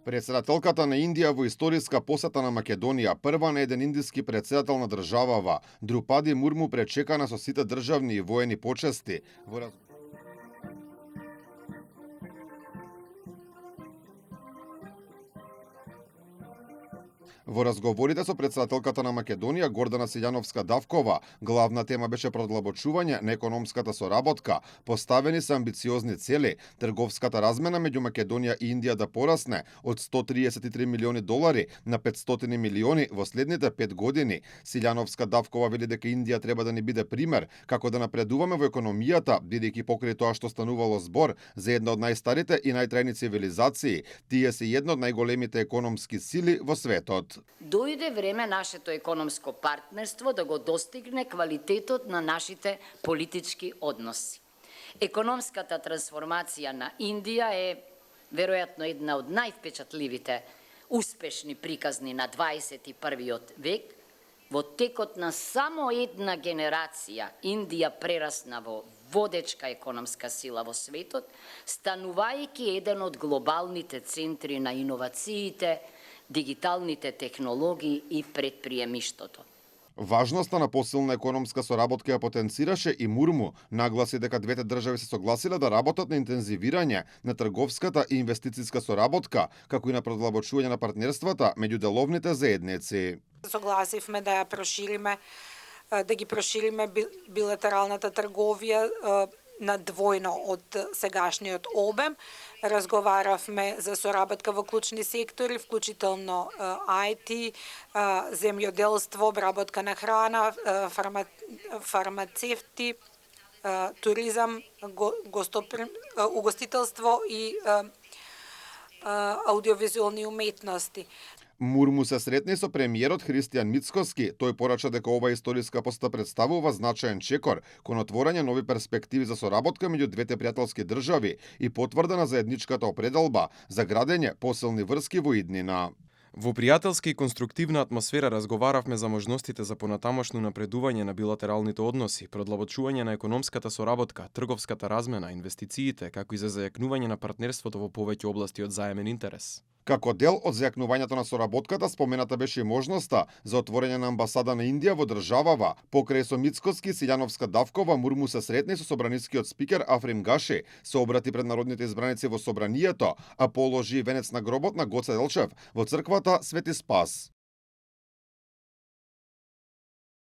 Председателката на Индија во историска посета на Македонија, прва на еден индиски председател на државава, Друпади Мурму пречекана со сите државни и воени почести. Во разговорите со председателката на Македонија Гордана Силјановска-Давкова, главна тема беше продлабочување на економската соработка, поставени се амбициозни цели, трговската размена меѓу Македонија и Индија да порасне од 133 милиони долари на 500 милиони во следните 5 години. Силјановска-Давкова вели дека Индија треба да ни биде пример како да напредуваме во економијата, бидејќи покрај тоа што станувало збор за една од најстарите и најтрајни цивилизации, тие се една од најголемите економски сили во светот. Дојде време нашето економско партнерство да го достигне квалитетот на нашите политички односи. Економската трансформација на Индија е веројатно една од највпечатливите успешни приказни на 21. век. Во текот на само една генерација Индија прерасна во водечка економска сила во светот, станувајќи еден од глобалните центри на иновациите, дигиталните технологии и предприемиштвото. Важноста на посилна економска соработка ја потенцираше и Мурму, нагласи дека двете држави се согласиле да работат на интензивирање на трговската и инвестициска соработка, како и на продлабочување на партнерствата меѓу деловните заедници. Согласивме да ја прошириме, да ги прошириме билатералната трговија на двојно од сегашниот обем. Разговаравме за соработка во клучни сектори, вклучително IT, земјоделство, обработка на храна, фармацевти, туризам, угостителство и аудиовизуални уметности. Мурму се сретни со премиерот Христијан Мицкоски. Тој порача дека оваа историска посета представува значаен чекор кон отворање нови перспективи за соработка меѓу двете пријателски држави и потврда на заедничката определба за градење посилни врски во иднина. Во пријателска и конструктивна атмосфера разговаравме за можностите за понатамошно напредување на билатералните односи, продлабочување на економската соработка, трговската размена, инвестициите, како и за зајакнување на партнерството во повеќе области од заемен интерес. Како дел од зајакнувањето на соработката, спомената беше и можноста за отворање на амбасада на Индија во државава. Покрај со Мицкоски, Силјановска-Давкова, Мурму се сретни со собранискиот спикер Африм Гаши, се обрати пред народните избраници во собранието, а положи венец на гробот на Гоце Делчев во црквата Свети Спас.